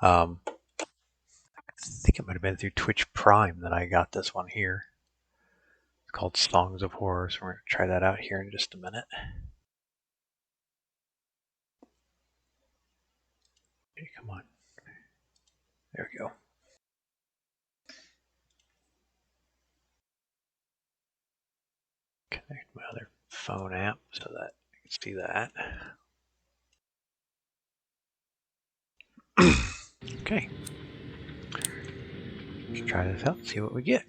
I think it might have been through Twitch Prime that I got this one here. It's called Songs of Horror, so we're going to try that out here in just a minute. Okay, come on. There we go. Connect my other phone app so that I can see that. Okay. Let's try this out and see what we get.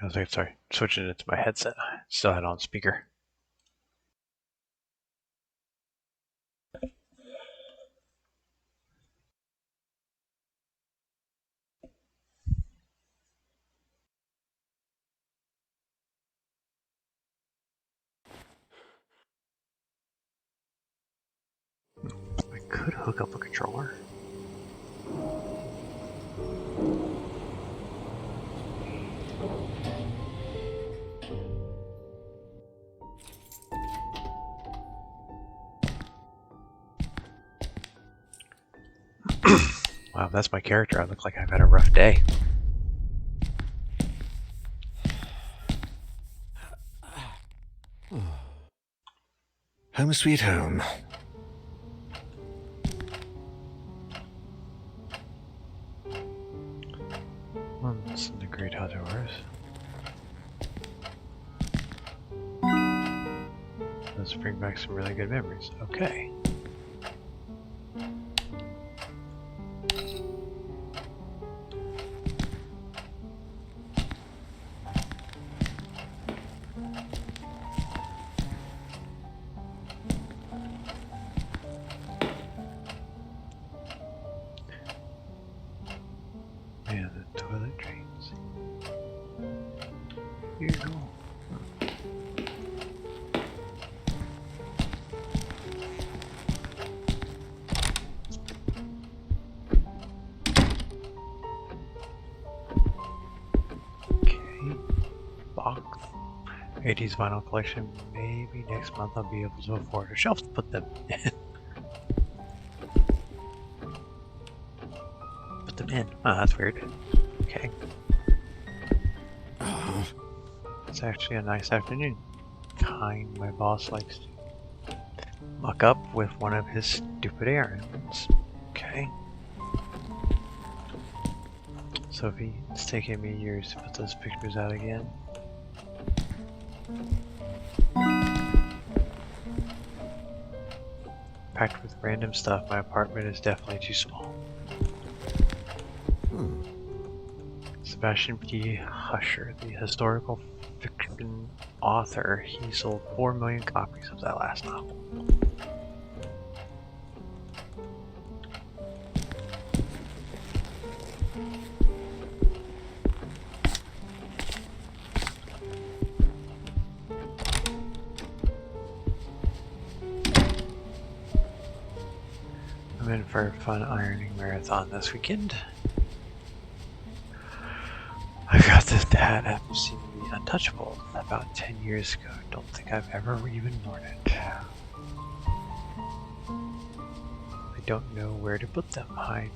I was like, sorry, switching it to my headset. Still had it on speaker. I could hook up a controller. Wow, that's my character. I look like I've had a rough day. Home sweet home. Once in the great outdoors. Let's bring back some really good memories. Okay. And the toilet drains. Here you go. Okay. Box. 80s vinyl collection. Maybe next month I'll be able to afford a shelf to put them in. Put them in. Oh, that's weird. Okay. It's actually a nice afternoon. Kind my boss likes to muck up with one of his stupid errands. Okay. Sophie, it's taken me years to put those pictures out again. Packed with random stuff, my apartment is definitely too small. Sebastian P. Husher, the historical fiction author, he sold 4 million copies of that last novel. I'm in for a fun ironing marathon this weekend. I got this hat after seeing The Untouchable about 10 years ago. Don't think I've ever even worn it. I don't know where to put them. I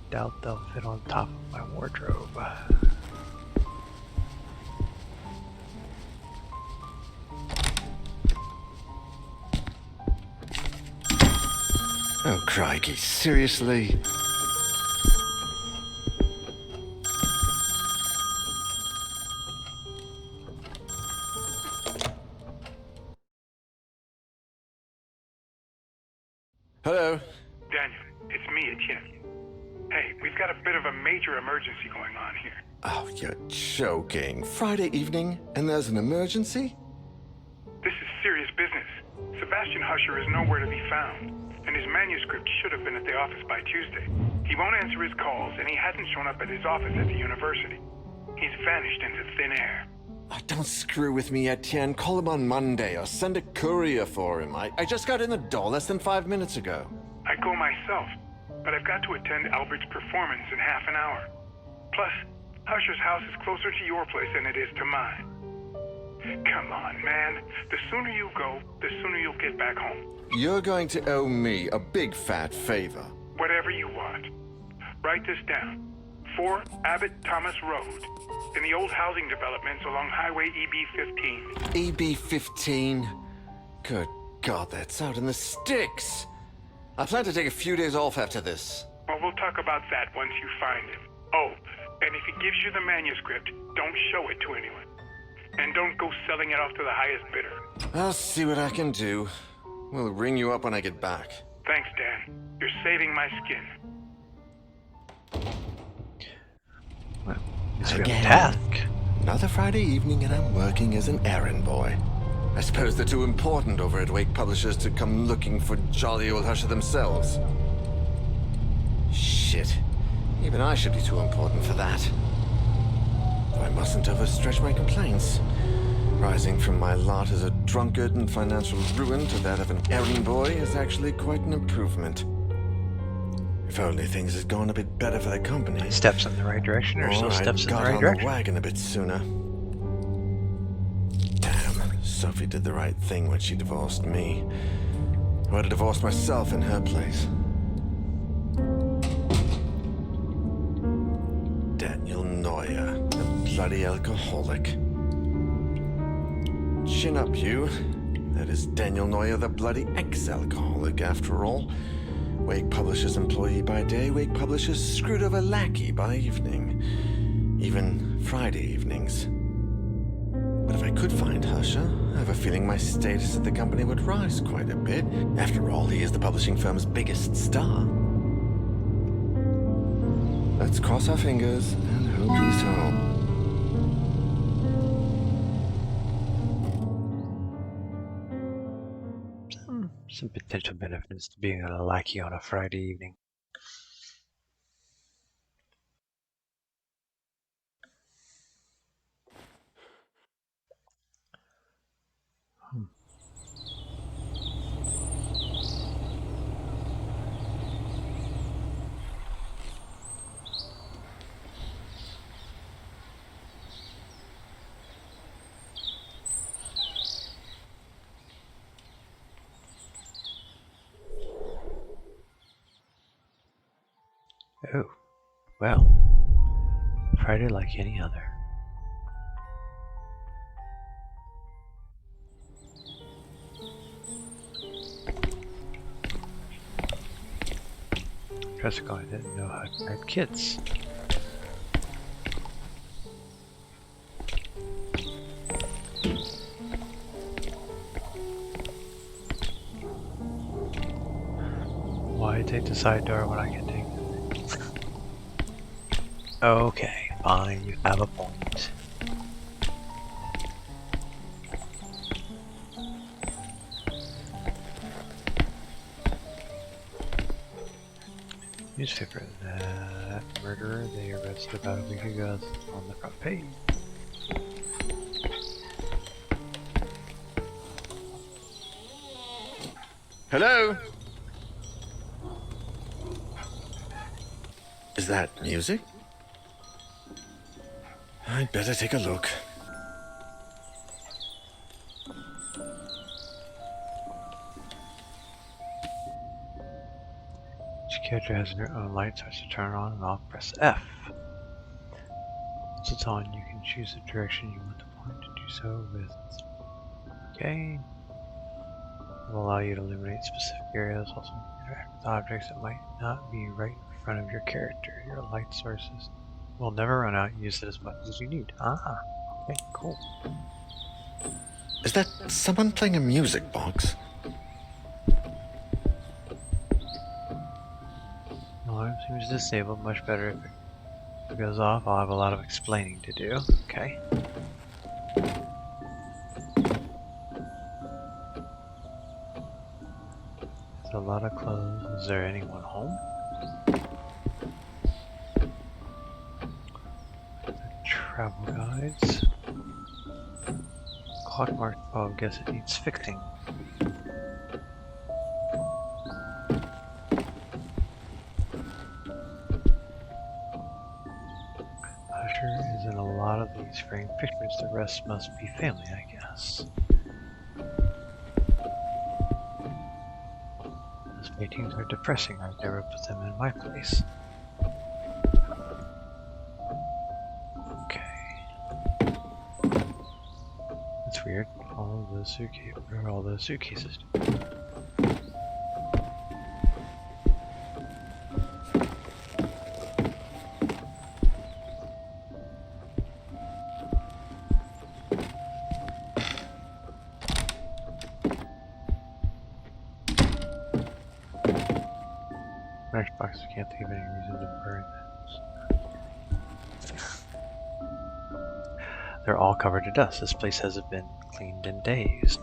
doubt they'll fit on top of my wardrobe. Oh, crikey, seriously? Hello? Daniel, it's me, Etienne. Hey, we've got a bit of a major emergency going on here. Oh, you're joking. Friday evening, and there's an emergency? This is serious business. Sebastian Husher is nowhere to be found, and his manuscript should have been at the office by Tuesday. He won't answer his calls, and he hasn't shown up at his office at the university. He's vanished into thin air. Oh, don't screw with me, Etienne. Call him on Monday or send a courier for him. I just got in the door less than 5 minutes ago. I go myself, but I've got to attend Albert's performance in half an hour. Plus, Husher's house is closer to your place than it is to mine. Come on, man. The sooner you go, the sooner you'll get back home. You're going to owe me a big fat favor. Whatever you want. Write this down. 4 Abbott Thomas Road, in the old housing developments along Highway EB-15. EB-15? Good God, that's out in the sticks. I plan to take a few days off after this. Well, we'll talk about that once you find him. Oh, and if he gives you the manuscript, don't show it to anyone. And don't go selling it off to the highest bidder. I'll see what I can do. We'll ring you up when I get back. Thanks, Dan. You're saving my skin. Well, it's a Again. task. Another Friday evening and I'm working as an errand boy. I suppose they're too important over at Wake Publishers to come looking for jolly old Husher themselves. Shit. Even I should be too important for that. Though I mustn't overstretch my complaints. Rising from my lot as a drunkard and financial ruin to that of an errand boy is actually quite an improvement. If only things had gone a bit better for the company. Steps in the right direction, or still steps in the got right on direction. the wagon a bit sooner. Damn, Sophie did the right thing when she divorced me. I would have divorced myself in her place. Daniel Neuer, the bloody alcoholic. Chin up, you. That is Daniel Neuer, the bloody ex-alcoholic, after all. Wake Publishers employee by day, Wake Publishers screwed over lackey by evening. Even Friday evenings. But if I could find Husher, I have a feeling my status at the company would rise quite a bit. After all, he is the publishing firm's biggest star. Let's cross our fingers and hope he's home. Some potential benefits to being a lackey on a Friday evening. Oh, well, Friday like any other. Jessica, I didn't know how to write kids. Why take the side door when I can take the... Okay, fine, you have a point. Newspaper, that murderer they arrested about a week ago is on the front page. Hello? Is that music? I'd better take a look. Each character has their own light source to turn on and off. Press F. Once it's on, you can choose the direction you want to point to do so with. Okay. It will allow you to illuminate specific areas, also interact with objects that might not be right in front of your character. Your light sources will never run out. Use it as much as you need. Ah, okay, cool. Is that someone playing a music box? Alarm seems disabled. Much better if it goes off. I'll have a lot of explaining to do. Okay. The lot of clothes. Is there anyone home? The travel guides. Clock marked 12. Guess it needs fixing. Usher is in a lot of these framed pictures. The rest must be family, I guess. Those paintings are depressing. I'd never put them in my place. Okay. That's weird. All those suitcases. Where are all those suitcases? Matchbox, I can't think of any reason to burn this. They're all covered in dust. This place hasn't been cleaned in days.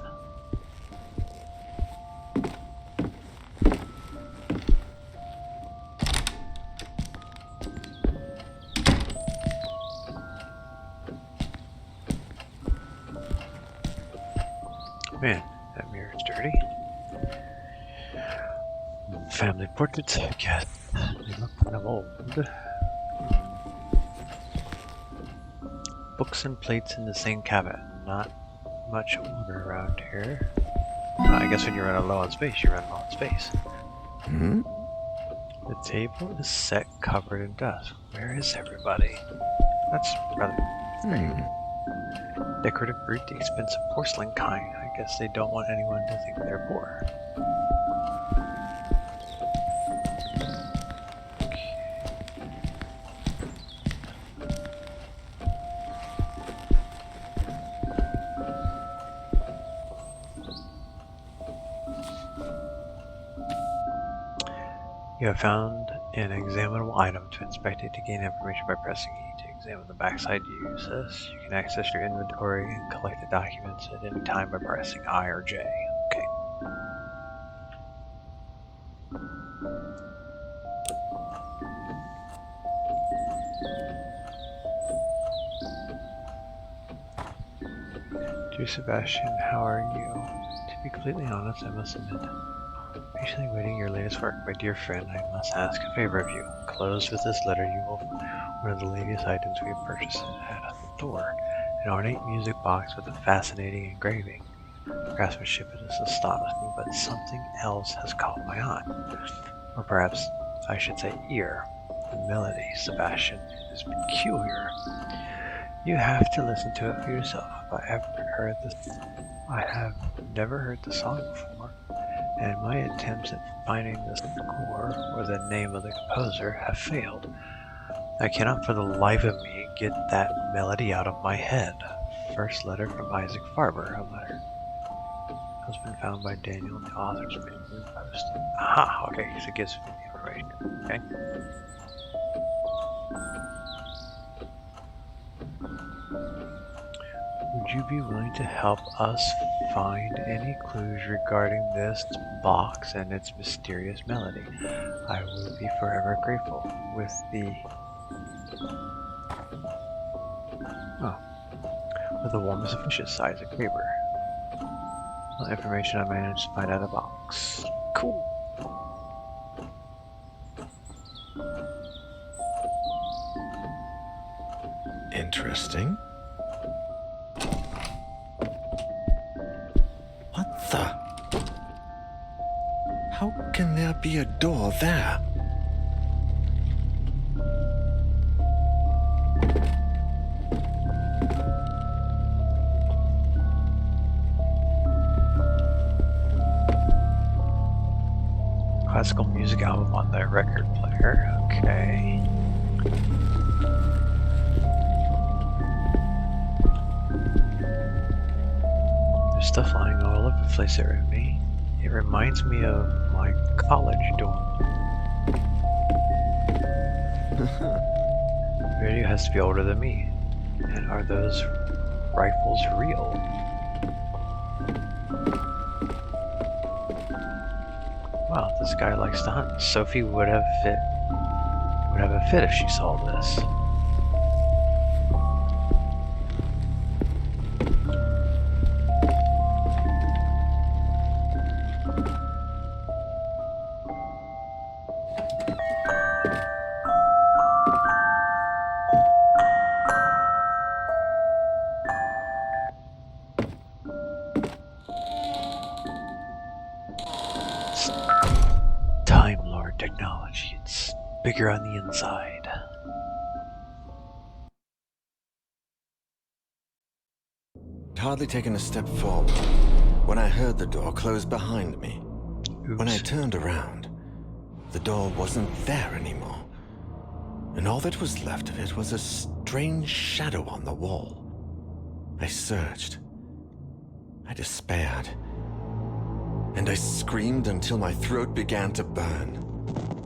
Man, that mirror's dirty. Family portraits, I guess. They look kind of old. Books and plates in the same cabinet. Not much order around here. I guess when you run low on space, you run low on space. Hmm? The table is set covered in dust. Where is everybody? That's rather strange. Decorative fruit, the expensive porcelain kind. I guess they don't want anyone to think they're poor. You have found an examinable item. To inspect it to gain information by pressing E. To examine the backside, use this. You can access your inventory and collect the documents at any time by pressing I or J. Okay. Dear Sebastian, how are you? To be completely honest, I must admit, patiently waiting your latest work. My dear friend, I must ask a favor of you. Enclosed with this letter, you will find one of the latest items we have purchased at a store. An ornate music box with a fascinating engraving. The craftsmanship has astonished me, but something else has caught my eye. Or perhaps I should say ear. The melody, Sebastian, is peculiar. You have to listen to it for yourself. I have never heard the song before, and my attempts at finding the score or the name of the composer have failed. I cannot for the life of me get that melody out of my head. First letter from Isaac Farber. A letter has been found by Daniel in the author's manual post. Aha, okay, so it gives me the information. Okay. Would you be willing to help us find any clues regarding this box and its mysterious melody? I will be forever grateful. With the warmest of wishes, Isaac Faber. All information I managed to find out of the box. Cool. Interesting. What the? How can there be a door there? Classical music album on the record player. Okay. There's stuff lying all over the place around me. It reminds me of my college dorm. The radio has to be older than me. And are those rifles real? Wow, this guy likes to hunt. Sophie would have a fit if she saw this. Time Lord technology. It's bigger on the inside. I'd hardly taken a step forward when I heard the door close behind me. Oops. When I turned around, the door wasn't there anymore, and all that was left of it was a strange shadow on the wall. I searched. I despaired. And I screamed until my throat began to burn.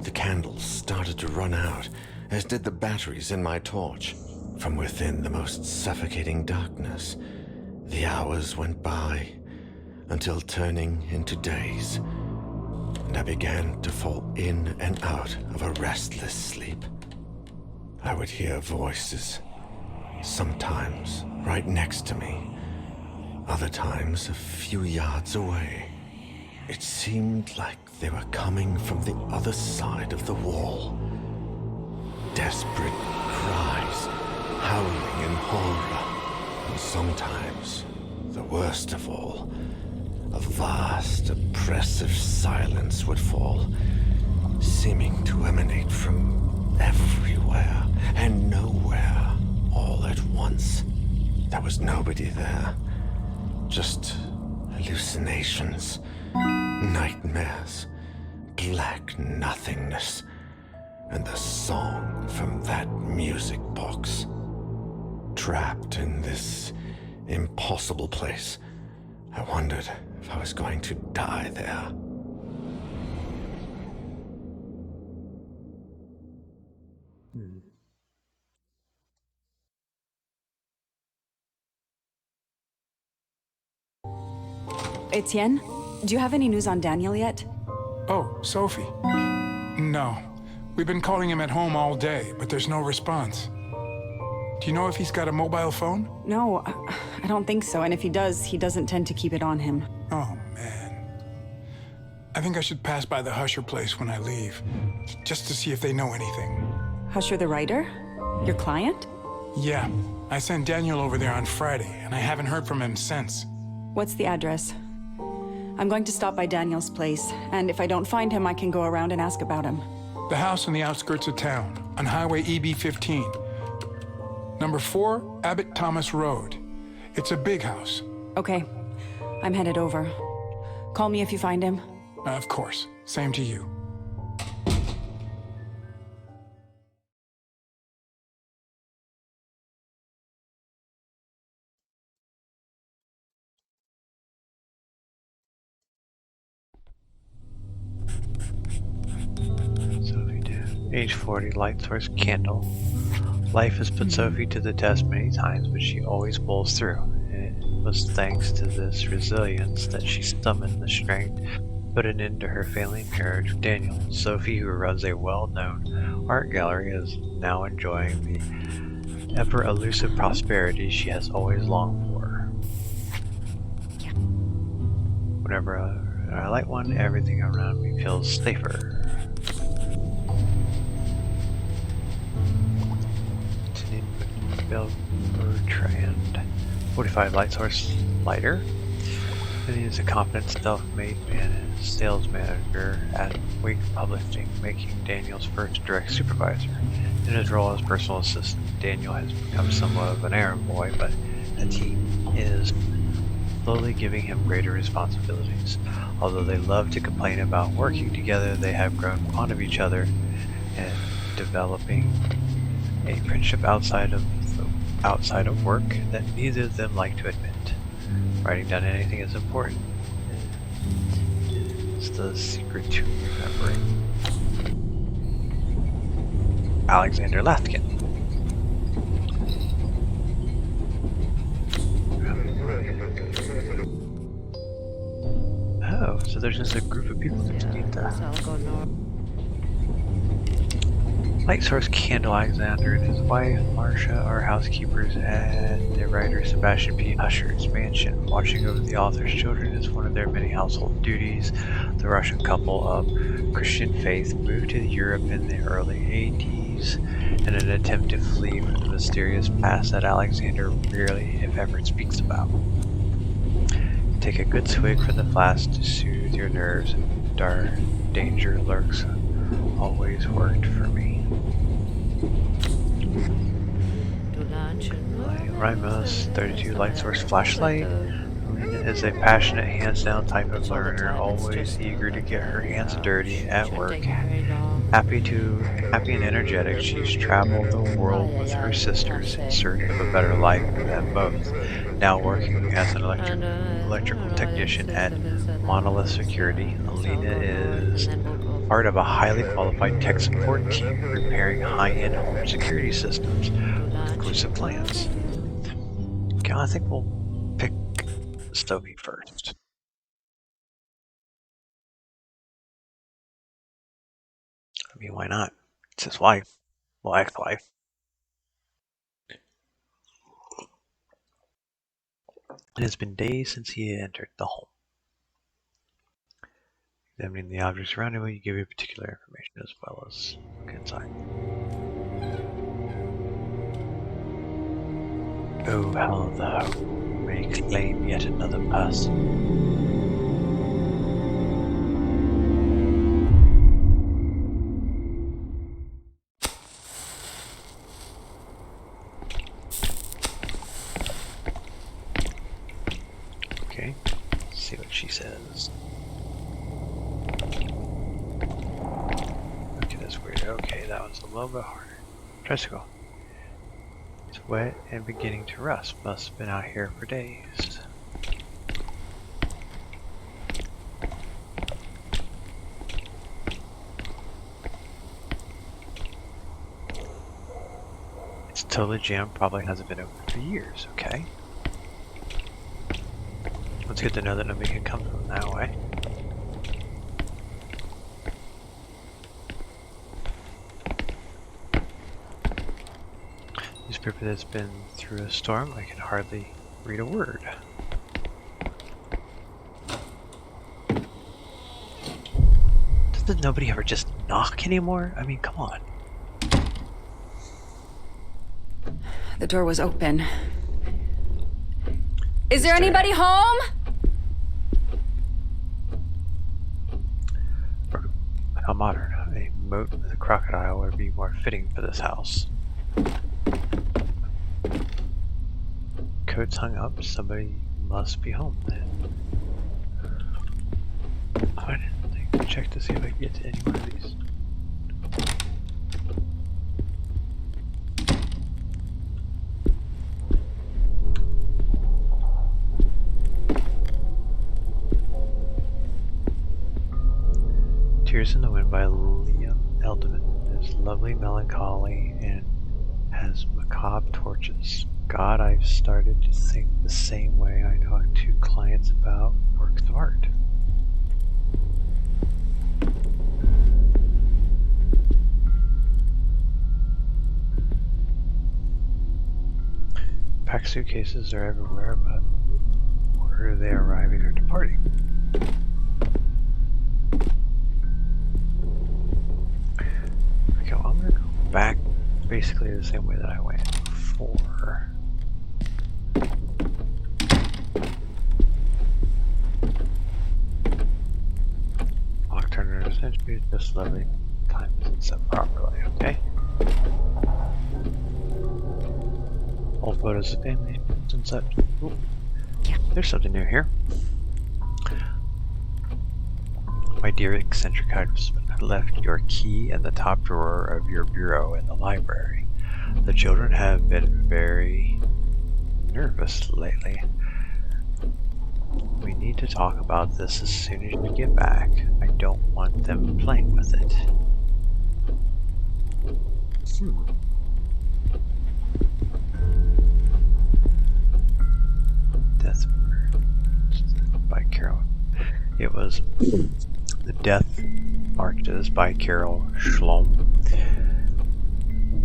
The candles started to run out, as did the batteries in my torch. From within the most suffocating darkness, the hours went by, until turning into days, and I began to fall in and out of a restless sleep. I would hear voices, sometimes right next to me, other times a few yards away. It seemed like they were coming from the other side of the wall. Desperate cries, howling in horror, and sometimes, the worst of all, a vast, oppressive silence would fall, seeming to emanate from everywhere and nowhere all at once. There was nobody there, just hallucinations, nightmares, black nothingness, and the song from that music box. Trapped in this impossible place, I wondered if I was going to die there. Etienne, do you have any news on Daniel yet? Oh, Sophie. No. We've been calling him at home all day, but there's no response. Do you know if he's got a mobile phone? No, I don't think so. And if he does, he doesn't tend to keep it on him. Oh, man. I think I should pass by the Husher place when I leave, just to see if they know anything. Husher the writer? Your client? Yeah. I sent Daniel over there on Friday, and I haven't heard from him since. What's the address? I'm going to stop by Daniel's place, and if I don't find him, I can go around and ask about him. The house on the outskirts of town, on Highway EB-15. Number 4, Abbott Thomas Road. It's a big house. Okay, I'm headed over. Call me if you find him. Of course. Same to you. Sophie did. Age 40, light source candle. Life has put Sophie to the test many times, but she always pulls through. And it was thanks to this resilience that she summoned the strength to put an end to her failing marriage with Daniel. Sophie, who runs a well-known art gallery, is now enjoying the ever-elusive prosperity she has always longed for. Whenever I light one, everything around me feels safer. Bertrand, 45 light source lighter. And he is a competent self-made man and sales manager at Wake Publishing, making Daniel's first direct supervisor. In his role as personal assistant, Daniel has become somewhat of an errand boy, but the team is slowly giving him greater responsibilities. Although they love to complain about working together, they have grown fond of each other and developing a friendship outside of work that neither of them like to admit. Writing down anything is important. It's the secret to remembering. Alexander Lathkin. Oh, so there's just a group of people just need to. So I'll go north. Light Source Candle Alexander and his wife Marcia are housekeepers at the writer Sebastian P. Usher's mansion. Watching over the author's children is one of their many household duties. The Russian couple of Christian faith moved to Europe in the early 80s in an attempt to flee from the mysterious past that Alexander rarely, if ever, speaks about. Take a good swig from the flask to soothe your nerves, and dark danger lurks. Always worked for me. Ramos 32 Light Source Flashlight. Alina is a passionate, hands-down type of learner, always eager to get her hands dirty at work. Happy and energetic, she's traveled the world with her sisters in search of a better life for them both. Now working as an electrical technician at Monolith Security, Alina is part of a highly qualified tech support team repairing high-end home security systems with exclusive plans. Okay, I think we'll pick Stovey first. I mean, why not? It's his wife. Well, ex-wife. It has been days since he entered the home. Examining the objects around him will give you particular information as well as look inside. Oh, how thou may claim yet another person. Okay, let's see what she says. Okay, that's weird. Okay, that one's a little bit harder. Tricycle. It's wet and beginning to rust. Must have been out here for days. It's totally jammed. Probably hasn't been open for years. Okay. It's good to know that nobody can come from that way. Newspaper that's been through a storm. I can hardly read a word. Doesn't nobody ever just knock anymore? I mean, come on. The door was open. Is there anybody home? How modern. A moat with a crocodile would be more fitting for this house. Coats hung up. Somebody must be home then. I didn't think to check to see if I could get to any one of these. Tears in the Wind by Liam Elderman is lovely, melancholy, and has macabre torches. God, I've started to think the same way I talk to clients about works of art. Packed suitcases are everywhere, but where are they arriving or departing? Okay, well, I'm gonna go back basically the same way that I went before. Lock Turner essentially just lovely time isn't set properly, okay? Old photos of family and such. Ooh. There's something new here. My dear eccentric husband, I left your key in the top drawer of your bureau in the library. The children have been very nervous lately. We need to talk about this as soon as you get back. I don't want them playing with it. Death by Carol. It was The Death Arches by Carol Schlom.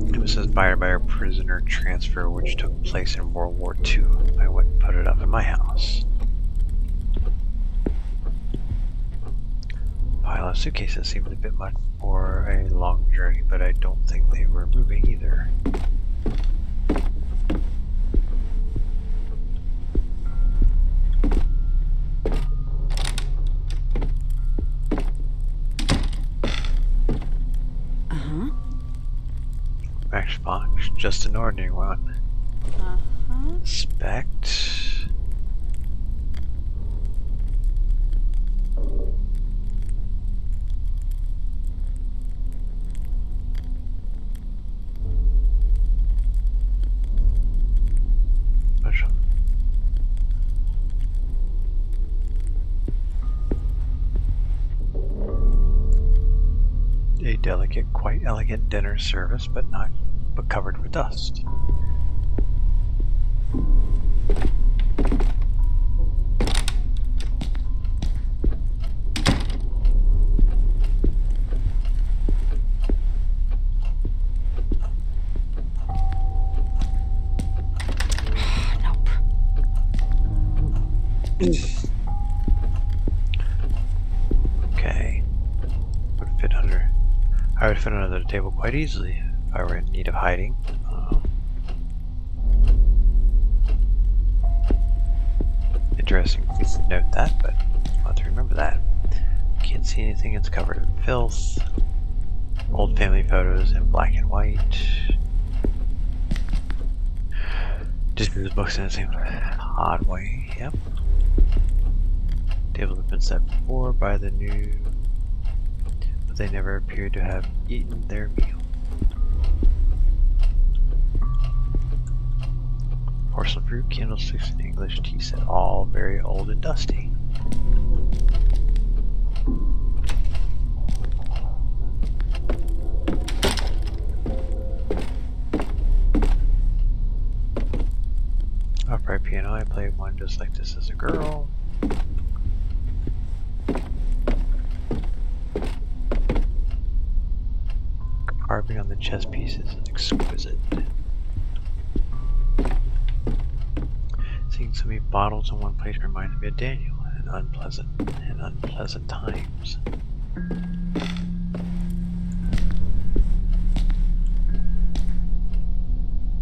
It was inspired by a prisoner transfer which took place in World War II. I went and put it up in my house. Pile of suitcases seemed a bit much for a long journey, but I don't think they were moving either. Matchbox, just an ordinary one. Inspect. A delicate, quite elegant dinner service, but covered with dust. Okay. I would fit under the table quite easily if I were in need of hiding. Interesting to note that, but I'll have to remember that. Can't see anything, it's covered in filth. Old family photos in black and white. Just move the books in the same odd way, yep. Tables have been set before by the new, but they never appeared to have eaten their meal. Porcelain fruit, candlesticks, and English tea set, all very old and dusty. Upright piano, I played one just like this as a girl. Carving on the chess piece is exquisite. Seeing so many bottles in one place reminds me of Daniel and unpleasant times.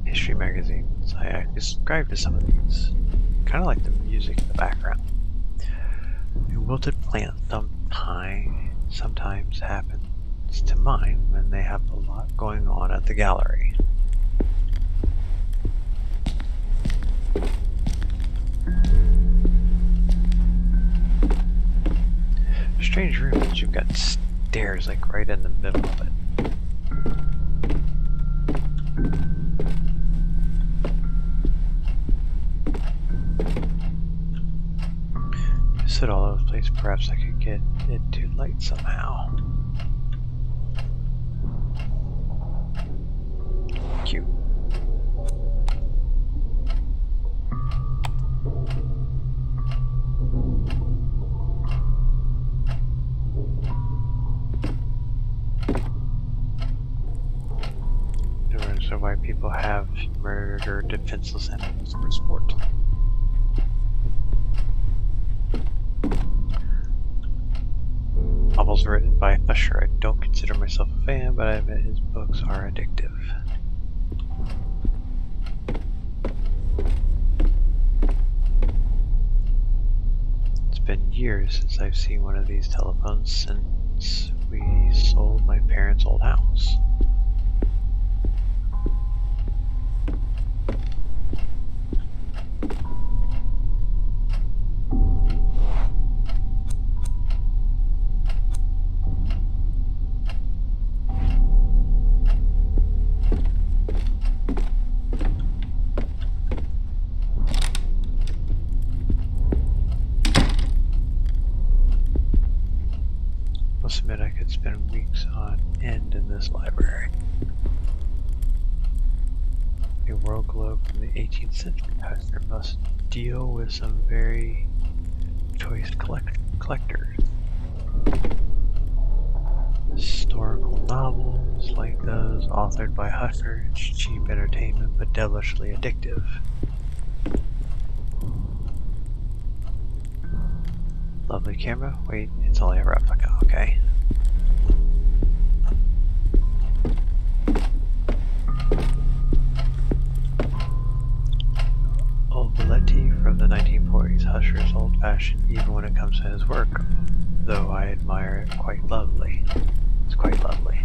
History magazines. I subscribe to some of these. Kind of like the music in the background. A wilted plant sometimes happens to mine when they have a lot going on at the gallery. Strange room, but you've got stairs like right in the middle of it. Sit all over the place. Perhaps I could get it to light somehow. Cute. So why people have murdered defenseless animals for sport. Novels written by Usher. I don't consider myself a fan, but I admit his books are addictive. It's been years since I've seen one of these telephones since we sold my parents' old house. Must admit I could spend weeks on end in this library. A world globe from the 18th century. There must deal with some very choice collectors. Historical novels like those authored by Hushers, cheap entertainment but devilishly addictive. Lovely camera. Wait, it's only a replica, okay. Olivetti from the 1940s. Huscher's old-fashioned even when it comes to his work, though I admire it quite lovely. It's quite lovely.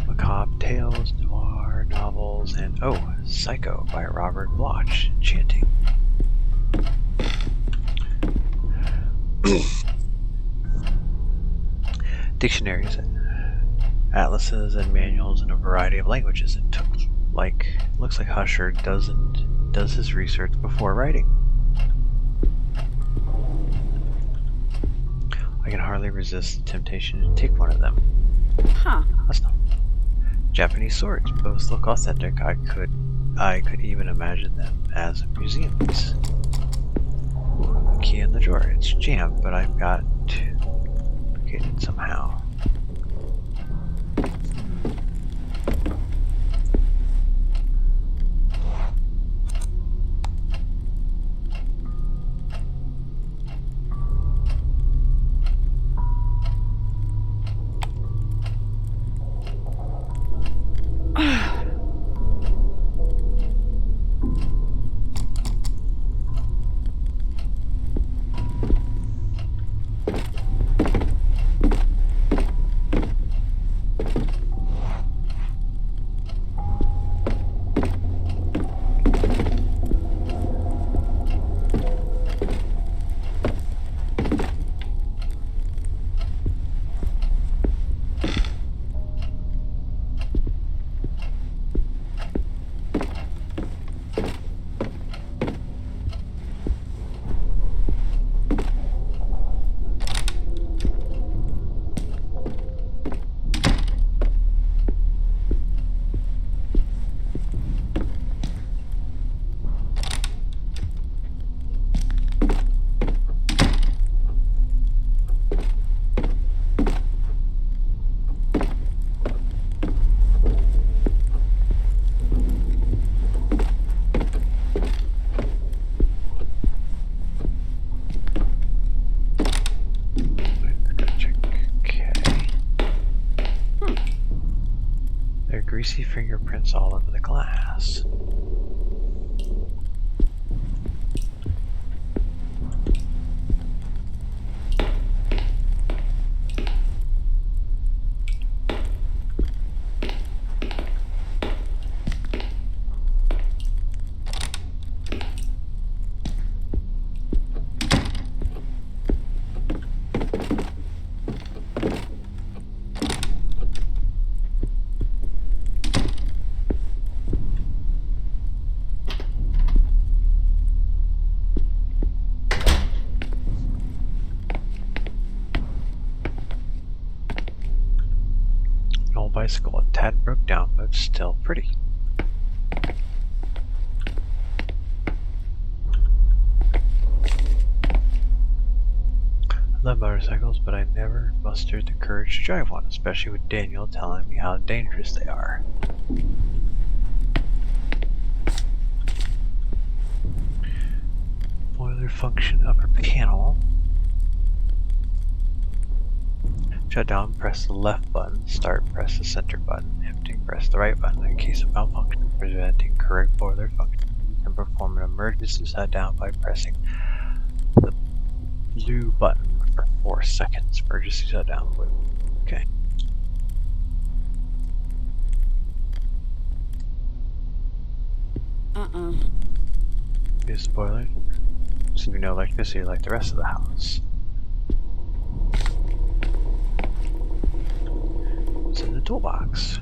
Macabre tales, noir novels, and oh, Psycho by Robert Bloch. Enchanting. Dictionaries, atlases, and manuals in a variety of languages. It looks like Huscher does his research before writing. I can hardly resist the temptation to take one of them. Huh. That's not. Japanese swords. Both look authentic. I could even imagine them as a museum piece. Ooh, key in the drawer. It's jammed, but I've got to get it somehow. Greasy fingerprints all over the glass. Bicycle, a tad broke down, but still pretty. I love motorcycles, but I never mustered the courage to drive one, especially with Daniel telling me how dangerous they are. Boiler function upper panel. Shut down, press the left button. Start, press the center button. Emptying, press the right button. In case of malfunction preventing correct boiler function, you can perform an emergency shutdown by pressing the blue button for 4 seconds. Emergency shutdown blue. Okay. Here's the boiler. So you know electricity like the rest of the house. In the toolbox.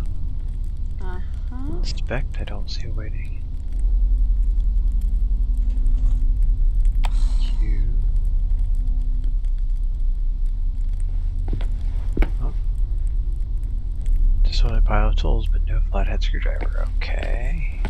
Inspect, I don't see a waiting. Q. Oh. Disordered pile of tools, but no flathead screwdriver. Okay.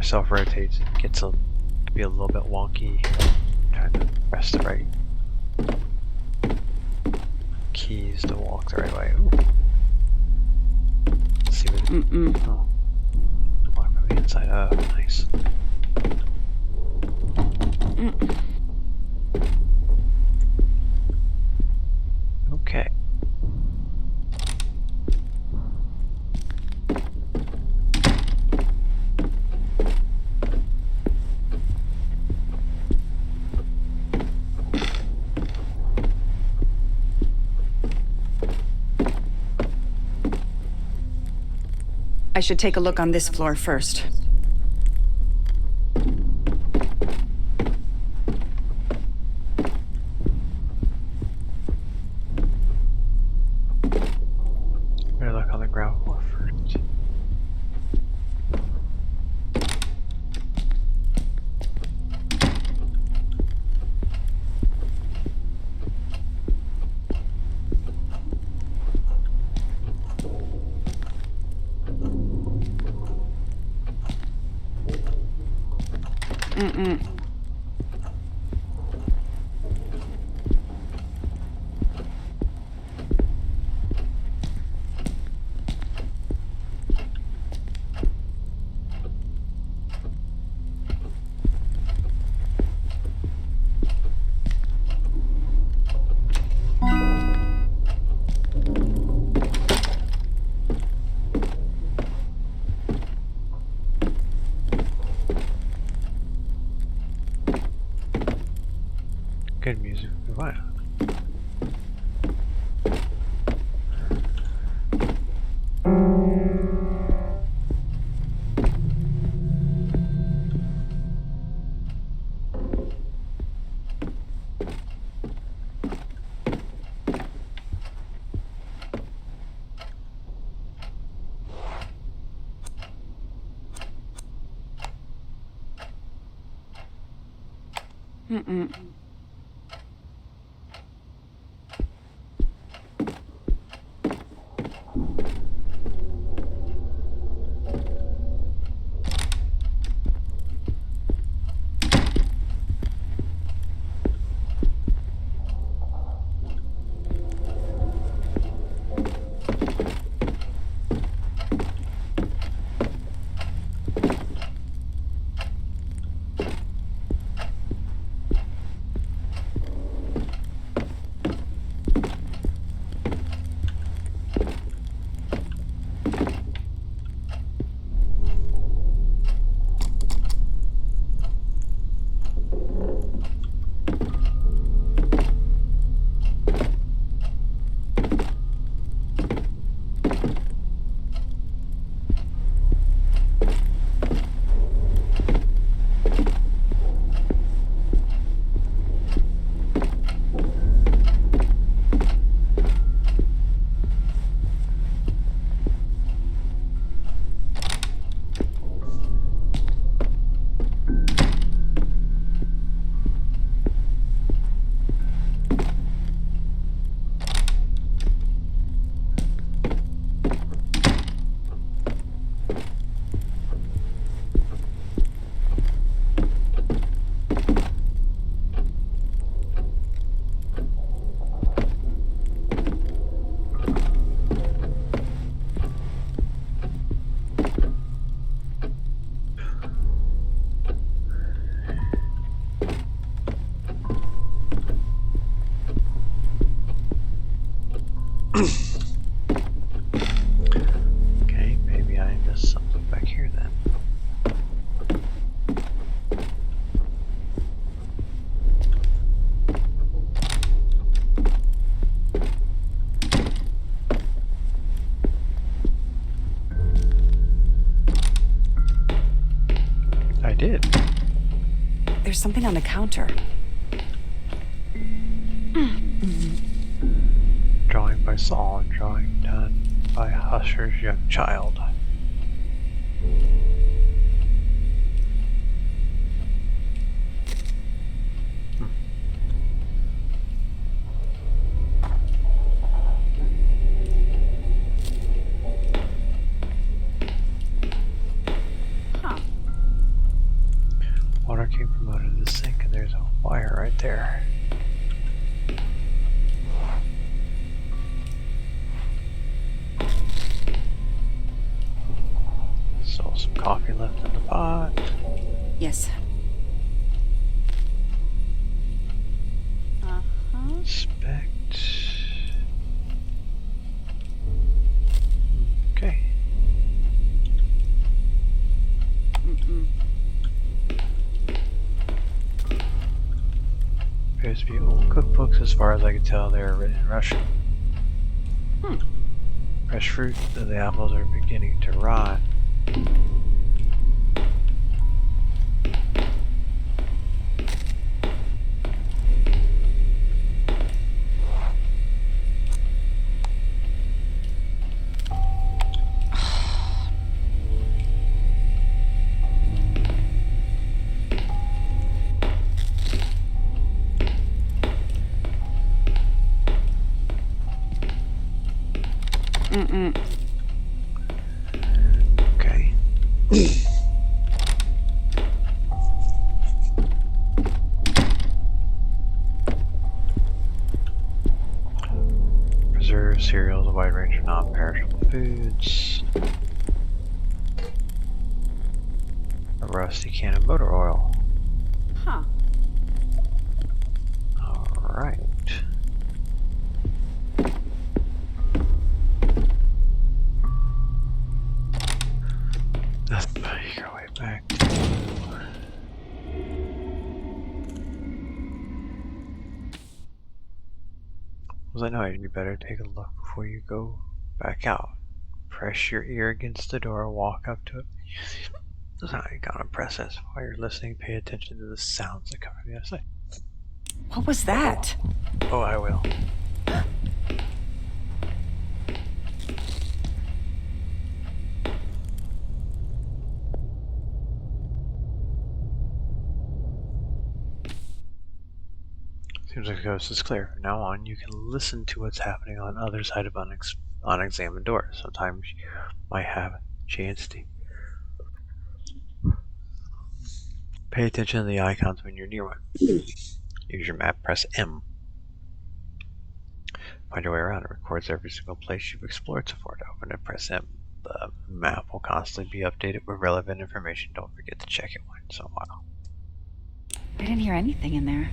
myself rotates, it gets to be a little bit wonky. Trying to press the right keys to walk the right way. Ooh. Let's see what. Oh, walk from the inside. Oh, nice. Okay. I should take a look on this floor first. Better look on the ground floor first. Good music. What? Okay, maybe I missed something back here then. I did. There's something on the counter. Drawing by Saul, drawing done by Husher's young child. water came from under the sink, and there's a wire right there. Still some coffee left in the pot. Yes. Inspect. Okay. Appears to be old cookbooks. As far as I can tell, they are written in Russian. Fresh fruit, though the apples are beginning to rot. Okay. Preserved cereals, a wide range of non-perishable foods. A rusty can of motor oil. Huh. Alright. Let's make our way back to... Well, I know it'd be better to take a look before you go back out. Press your ear against the door, walk up to it. That's how you gotta press this. While you're listening, pay attention to the sounds that come from the other side. What was that? Oh, I will. Seems like the coast is clear. From now on, you can listen to what's happening on the other side of unexamined doors. Sometimes you might have a chance to pay attention to the icons when you're near one. Use your map, press M. Find your way around. It records every single place you've explored so far. To open it, press M. The map will constantly be updated with relevant information. Don't forget to check it once in a while. I didn't hear anything in there.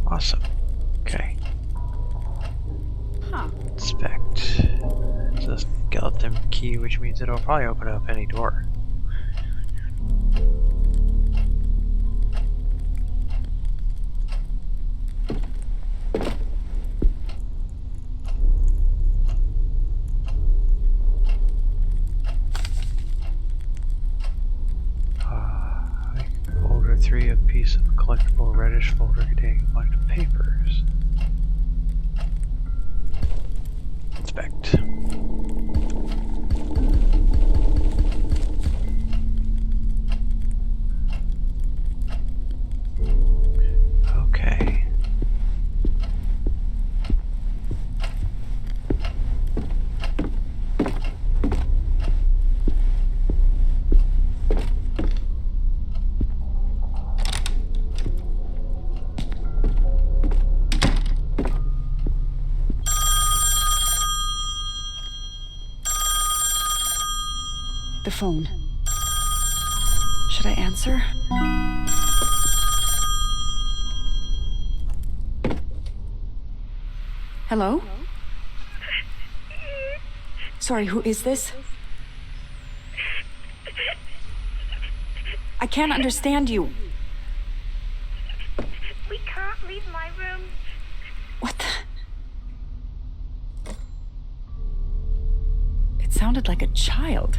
Awesome. Okay. Huh. Inspect. It's a skeleton key, which means it'll probably open up any door. Folder 3, a piece of collectible reddish folder containing a bunch of papers. Inspect. Okay. The phone. Should I answer? Hello? Sorry, who is this? I can't understand you. We can't leave my room. What the? It sounded like a child.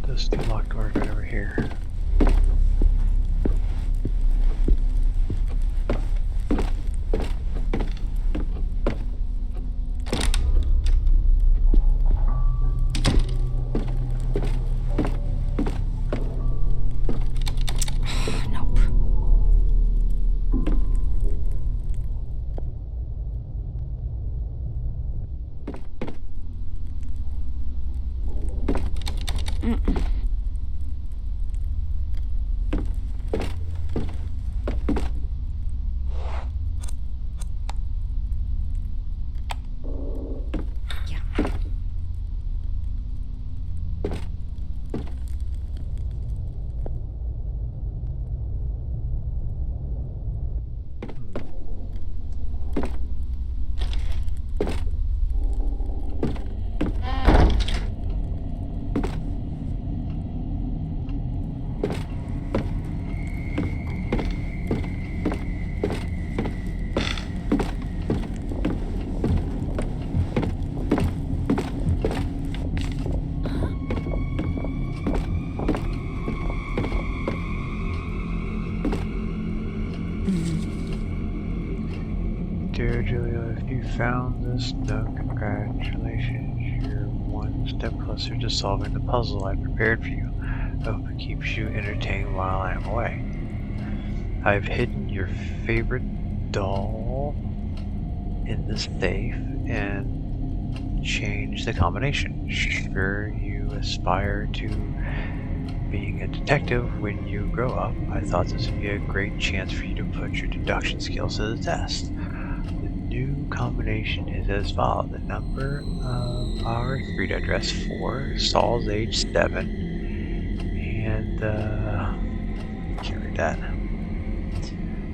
There's two locked doors right over here. Nope. Dear Julia, if you found this note, congratulations. You're one step closer to solving the puzzle I prepared for you. I hope it keeps you entertained while I am away. I've hidden your favorite doll in the safe and changed the combination. Sure, you aspire to being a detective when you grow up. I thought this would be a great chance for you to put your deduction skills to the test. New combination is as follows. The number of our street address 4, Saul's age 7, and can't read that.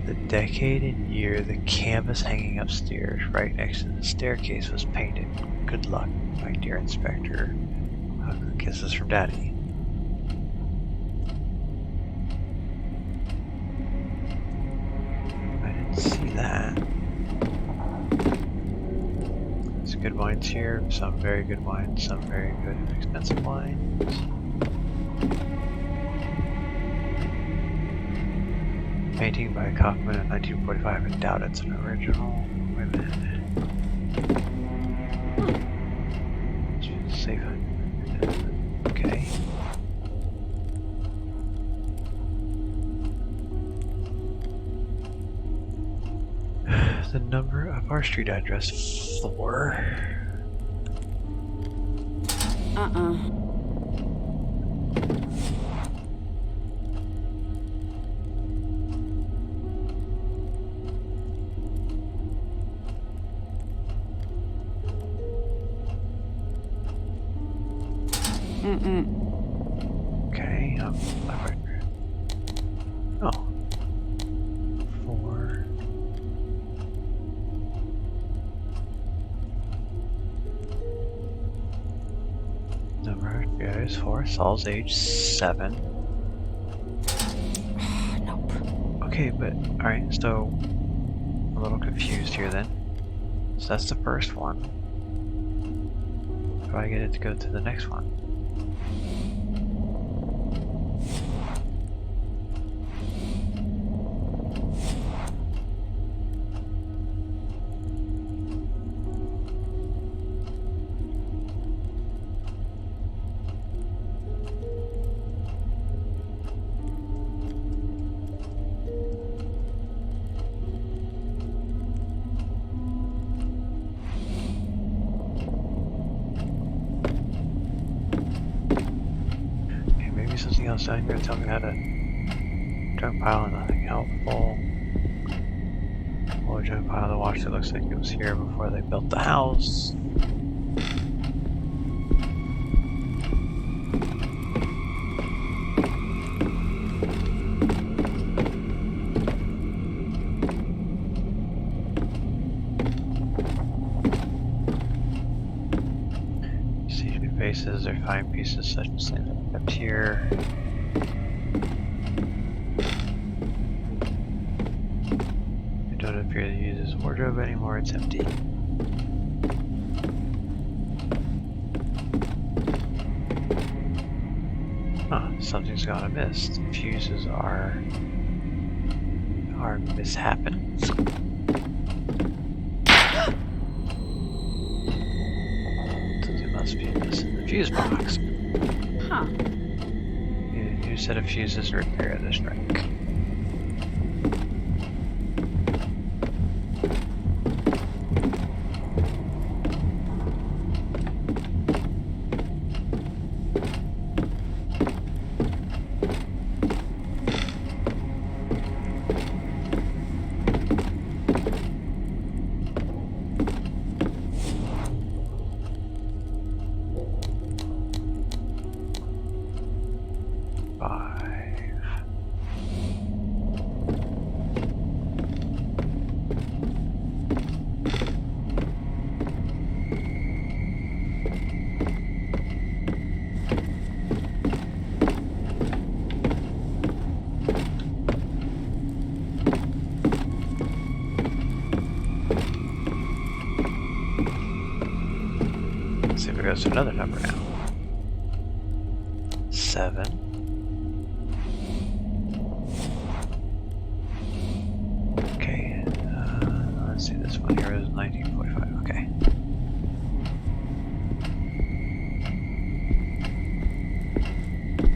The decade and year the canvas hanging upstairs right next to the staircase was painted. Good luck, my dear Inspector. Kisses from Daddy. I didn't see that. Good wines here, some very good wines, some very good and expensive wines. Painting by Kaufman in 1945. I doubt it's an original. Wait a minute. Safe. Okay. The number of our street address 4. Okay, oh. 4. Number is 4. Saul's age 7. Nope. Okay, but alright, so I'm a little confused here then. So that's the first one. do I get it to go to the next one? Something else down here tell me how to junk pile, nothing helpful. Or junk pile the watch that looks like it was here before they built the house. See new bases or fine pieces such as things kept here. I don't appear to use this wardrobe anymore, it's empty. Huh, something's gone amiss. The fuses are mishappen. Something must be missing in the fuse box. Huh. New set of fuses to repair the strike. See if it goes to another number now. 7. Okay, let's see, this one here is 1945, okay.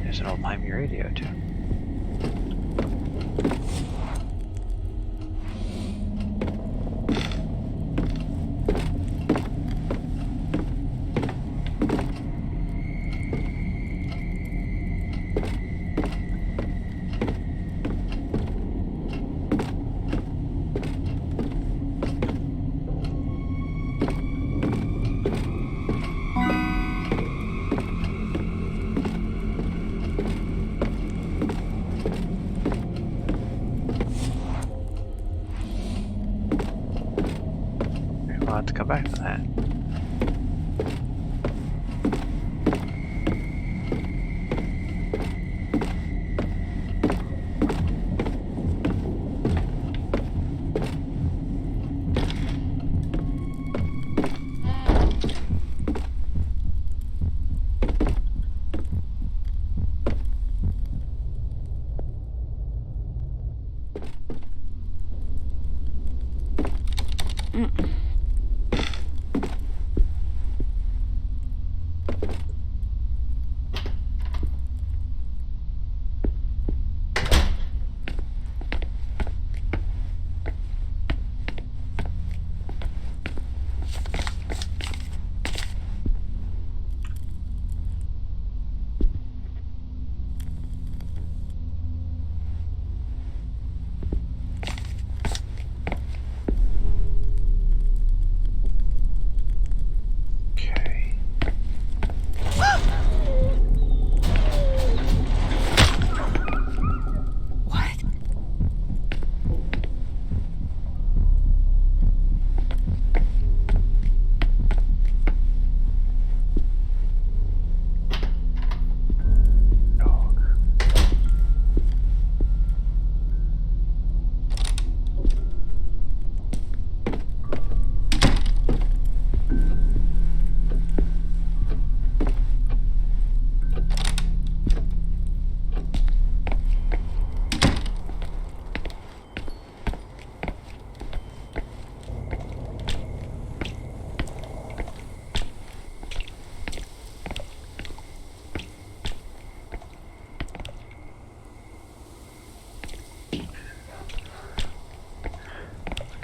There's an old-timey radio too. We'll have to come back to that.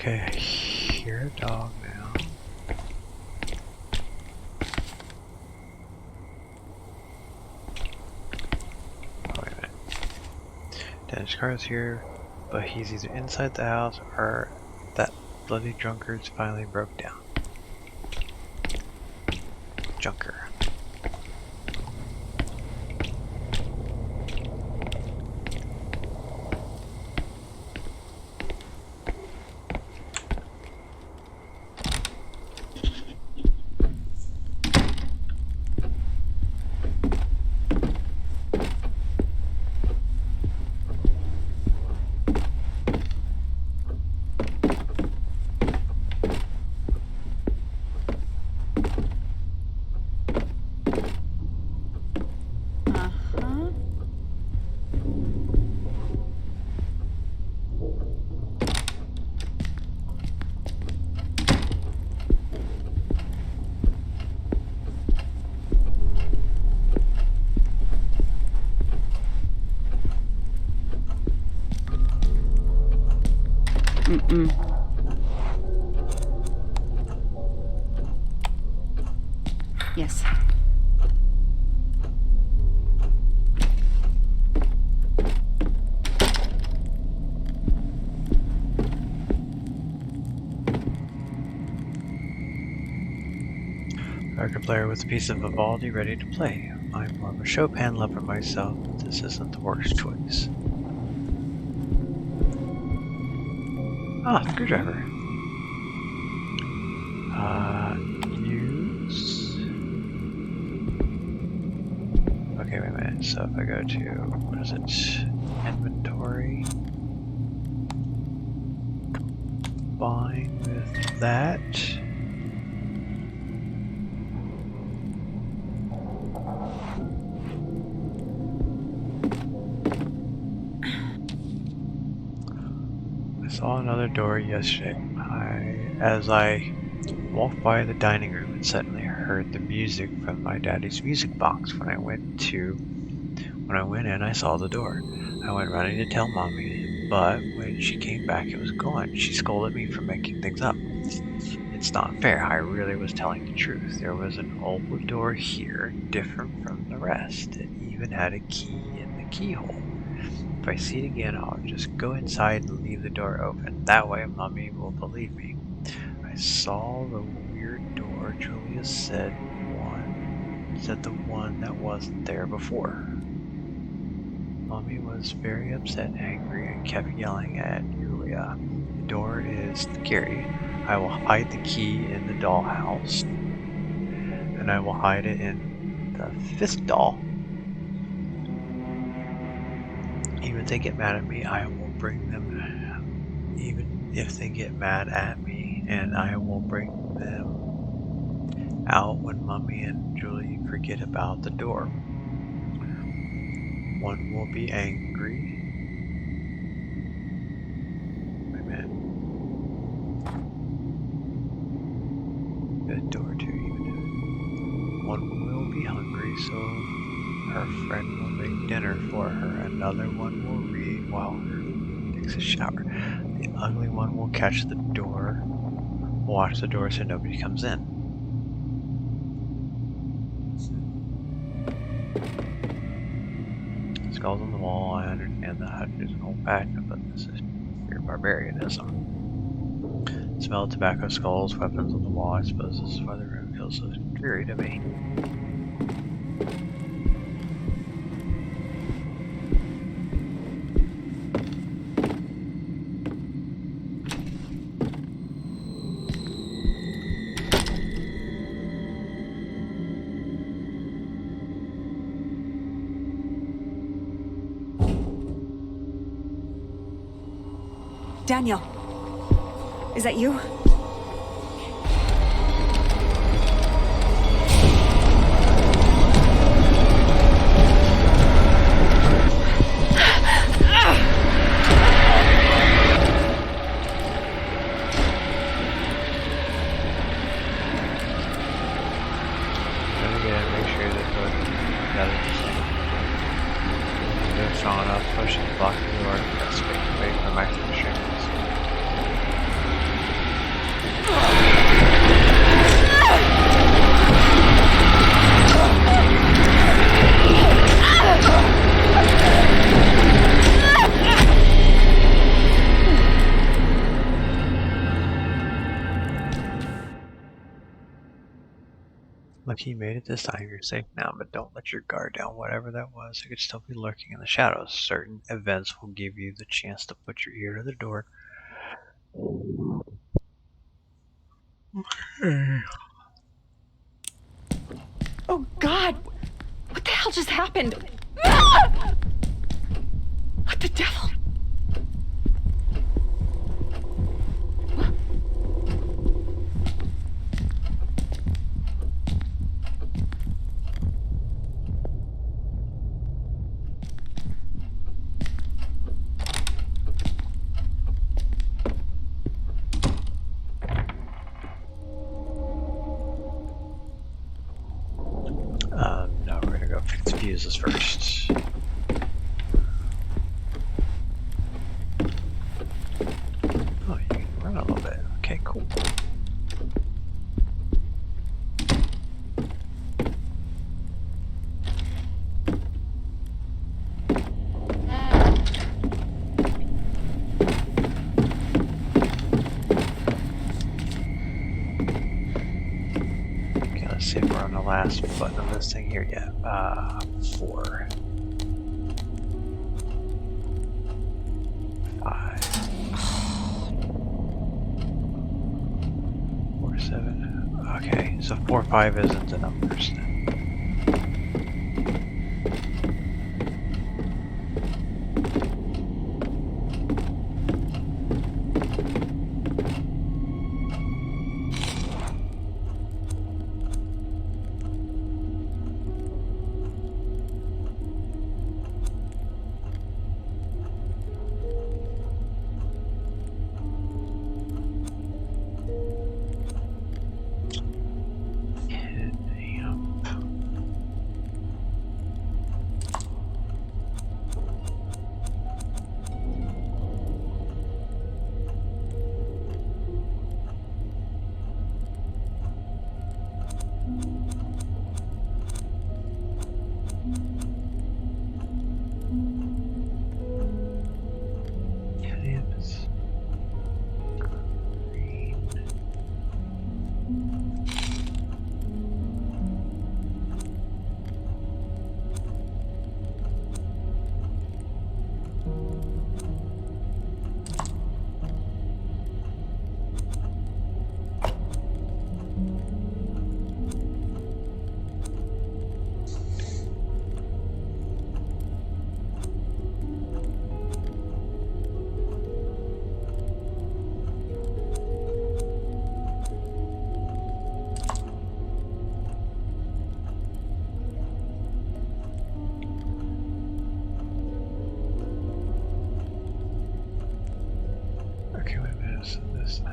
Okay, I hear a dog now. Oh, wait a minute. Dennis Carr's here, but he's either inside the house or that bloody drunkard's finally broke down. Junker. Yes. Record player with a piece of Vivaldi ready to play. I'm more of a Chopin lover myself, but this isn't the worst choice. Ah, screwdriver. Use. Okay, wait a minute. So if I go to, what is it? Inventory. Combine with that. I saw another door yesterday. As I walked by the dining room and suddenly heard the music from my daddy's music box. When I went in, I saw the door. I went running to tell Mommy, but when she came back, it was gone. She scolded me for making things up. It's not fair. I really was telling the truth. There was an old door here, different from the rest. It even had a key in the keyhole. If I see it again, I'll just go inside and leave the door open. That way, Mommy will believe me. I saw the weird door. Julia said the one that wasn't there before. Mommy was very upset and angry and kept yelling at Julia. The door is scary. I will hide the key in the dollhouse, and I will hide it in the fifth doll. Even if they get mad at me, I will bring them, even if they get mad at me, and I will bring them out when Mommy and Julie forget about the door. One will be angry. Wait a minute. Good door too, even. One will be hungry, so her friend will make dinner for her. Another one will read while her takes a shower. The ugly one will catch the door, watch the door so nobody comes in. Skulls on the wall. I understand that hut is an old-fashioned, but this is pure barbarianism. Smell of tobacco, skulls, weapons on the wall. I suppose this is why the room feels so dreary to me. Daniel, is that you? Make sure that both together the same. They're strong enough, push and block the door, press space, wait for maximum strength. Lucky you made it this time. You're safe now, but don't let your guard down. Whatever that was, it could still be lurking in the shadows. Certain events will give you the chance to put your ear to the door. Oh, God! What the hell just happened? Ah! What the devil? No, we're gonna go fix fuses first. Oh, you can run a little bit. Okay, cool. Okay, let's see if we're on the last button of this thing here yet. 4. 5. 4, 7. Okay, so 4, 5 isn't the numbers then. Okay, wait a minute, so this now.